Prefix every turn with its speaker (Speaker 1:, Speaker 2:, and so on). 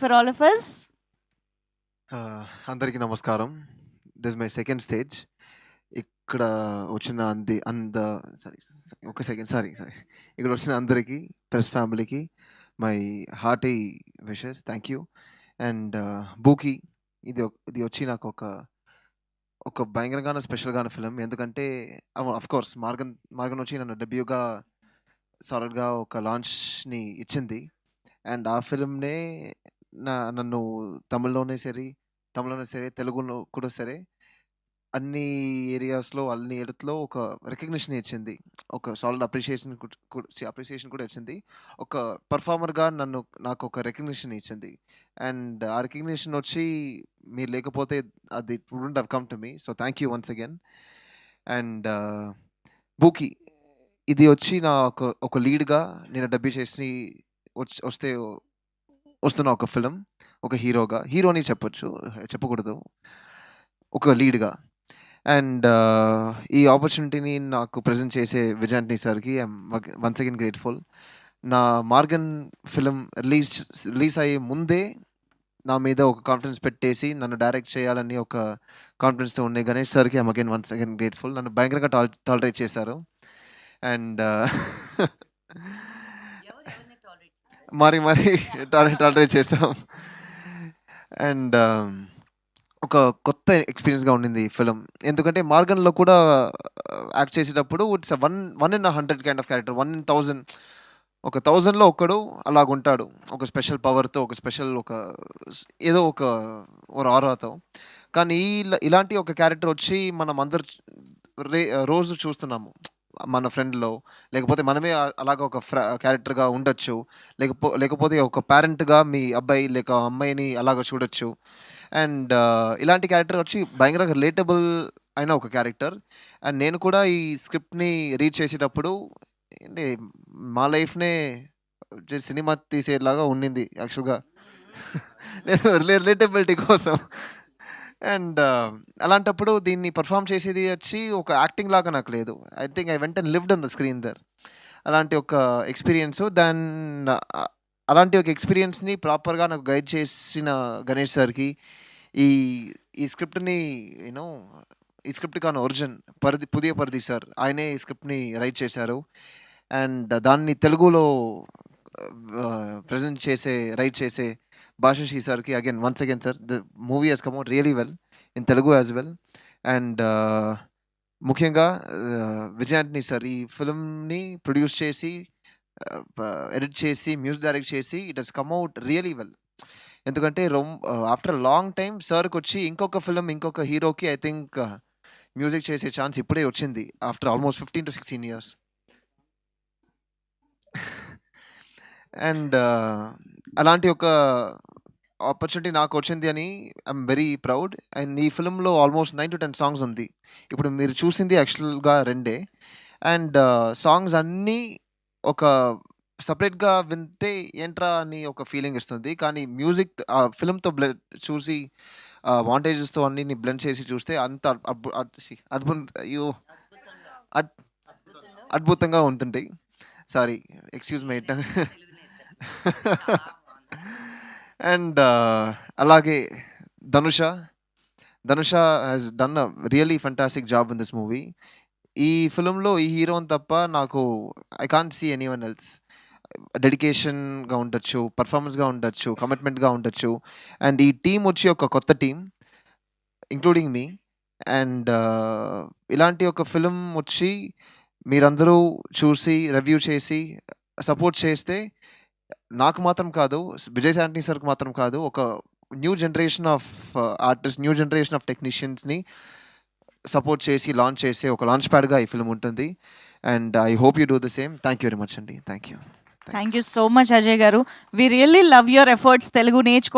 Speaker 1: for all of us.
Speaker 2: అందరికీ నమస్కారం. This my second stage. ఇక్కడ వచ్చిన ఇక్కడ వచ్చిన అందరికీ, ప్రెస్ ఫ్యామిలీకి my hearty wishes. Thank you. And బూకీ ఇది వచ్చి నాకు ఒక భయంకరంగానే స్పెషల్గానే ఫిలిం. ఎందుకంటే కోర్స్ మార్గన్ వచ్చి నన్ను డెబ్యూగా సాలిడ్గా ఒక లాంచ్ని ఇచ్చింది. అండ్ ఆ ఫిలింనే నన్ను తమిళ్లోనే సరే తెలుగులో కూడా సరే అన్ని ఏరియాస్లో అన్ని ఎడతలో ఒక రికగ్నిషన్ ఇచ్చింది. ఒక సాలిడ్ అప్రిషియేషన్ కూడా ఇచ్చింది. ఒక పర్ఫార్మర్గా నాకు ఒక రికగ్నిషన్ ఇచ్చింది. అండ్ ఆ రికగ్నిషన్ వచ్చి మీరు లేకపోతే అది wouldn't have come to me. So thank you once again. And బూకీ ఇది వచ్చి నా ఒక లీడ్గా నేను డబ్బీ చేసి వస్తున్న ఒక ఫిలిం. ఒక హీరోని చెప్పకూడదు, ఒక లీడ్గా. అండ్ ఈ ఆపర్చునిటీని నాకు ప్రజెంట్ చేసే విజయాంటిని సార్కి ఐఎమ్ వన్స్ అగైన్ గ్రేట్ఫుల్. నా మార్గన్ ఫిలిం రిలీజ్ అయ్యే ముందే నా మీద ఒక కాన్ఫిడెన్స్ పెట్టేసి నన్ను డైరెక్ట్ చేయాలని ఒక కాన్ఫిడెన్స్తో ఉండే గణేష్ సార్కి ఐఎమ్ వన్స్ అగైన్ గ్రేట్ఫుల్. నన్ను భయంకరంగా టాలరేట్ చేశారు. అండ్ మరి టాలరేట్ చేసాం. అండ్ ఒక కొత్త ఎక్స్పీరియన్స్గా ఉండింది ఈ ఫిలిం. ఎందుకంటే మార్గన్లో కూడా యాక్ట్ చేసేటప్పుడు ఇట్స్ 1/100 కైండ్ ఆఫ్ క్యారెక్టర్. 1/1000, ఒక 1000లో ఒక్కడు అలాగుంటాడు, ఒక స్పెషల్ పవర్తో, ఒక స్పెషల్ ఏదో ఒక ఆరాతో. కానీ ఇలాంటి ఒక క్యారెక్టర్ వచ్చి మనం అందరు రోజు చూస్తున్నాము మన ఫ్రెండ్లో, లేకపోతే మనమే అలాగ ఒక క్యారెక్టర్గా ఉండొచ్చు, లేకపోతే ఒక పేరెంట్గా మీ అబ్బాయి లేక అమ్మాయిని అలాగ చూడొచ్చు. అండ్ ఇలాంటి క్యారెక్టర్ వచ్చి భయంకరంగా రిలేటబుల్ అయిన ఒక క్యారెక్టర్. అండ్ నేను కూడా ఈ స్క్రిప్ట్ని రీడ్ చేసేటప్పుడు ఏంటి మా లైఫ్నే సినిమా తీసేలాగా ఉండింది యాక్చువల్గా, రిలేటబిలిటీ కోసం. అండ్ అలాంటప్పుడు దీన్ని పర్ఫామ్ చేసేది వచ్చి ఒక యాక్టింగ్ లాగా నాకు లేదు. I think I went and lived on the screen there. అలాంటి ఒక ఎక్స్పీరియన్స్. అలాంటి ఒక ఎక్స్పీరియన్స్ని ప్రాపర్గా నాకు గైడ్ చేసిన గణేష్ సార్కి, ఈ స్క్రిప్ట్ని ఈ స్క్రిప్ట్ కాని ఒరిజిన్ పుదియ పరిధి సార్, ఆయనే ఈ స్క్రిప్ట్ని రైట్ చేశారు. అండ్ దాన్ని తెలుగులో ప్రజెంట్ రైట్ చేసే భాషశ్రీ సార్కి again once again sir, the movie has come out really well in Telugu as well. And ముఖ్యంగా విజయాంటిని సార్ ఈ ఫిల్మ్ని ప్రొడ్యూస్ చేసి, ఎడిట్ చేసి, మ్యూజిక్ డైరెక్ట్ చేసి, it has come out really well. ఎందుకంటే ఆఫ్టర్ లాంగ్ టైమ్ సార్కి వచ్చి ఇంకొక ఫిలిం, ఇంకొక హీరోకి ఐ థింక్ మ్యూజిక్ చేసే ఛాన్స్ ఇప్పుడే వచ్చింది after almost 15 to 16 years. And అలాంటి ఒక ఆపర్చునిటీ నాకు వచ్చింది అని ఐఎమ్ వెరీ ప్రౌడ్. అండ్ ఈ ఫిలింలో ఆల్మోస్ట్ 9 to 10 సాంగ్స్ ఉంది. ఇప్పుడు మీరు చూసింది యాక్చువల్గా 2. అండ్ సాంగ్స్ అన్నీ ఒక సపరేట్గా వింటే ఏంట్రా అని ఒక ఫీలింగ్ ఇస్తుంది. కానీ మ్యూజిక్ ఫిలింతో చూసి వాంటేజెస్తో అన్ని బ్లెండ్ చేసి చూస్తే అంత అద్భుతంగా ఉంటుంది. Sorry, excuse me. అండ్ అలాగే Dhanush has done a really fantastic job in this movie. ఈ ఫిలింలో ఈ హీరోని తప్ప నాకు I can't see anyone else. డెడికేషన్గా ఉండొచ్చు, పర్ఫార్మెన్స్గా ఉండొచ్చు, కమిట్మెంట్గా ఉండొచ్చు. అండ్ ఈ టీం వచ్చి ఒక కొత్త టీం, ఇంక్లూడింగ్ మీ. అండ్ ఇలాంటి ఒక ఫిలిం వచ్చి మీరందరూ చూసి రివ్యూ చేసి సపోర్ట్ చేస్తే నాకు మాత్రం కాదు, విజయశాంతి సార్కి మాత్రం కాదు, ఒక new generation of artist, new generation of టెక్నీషియన్స్ని సపోర్ట్ చేసి లాంచ్ చేసే ఒక లాంచ్ ప్యాడ్గా ఈ ఫిల్మ్ ఉంటుంది. And I hope you do the same. Thank you very much అండి. Thank you
Speaker 1: so much Ajay గారు. We really love your efforts. Telugu నేర్చుకో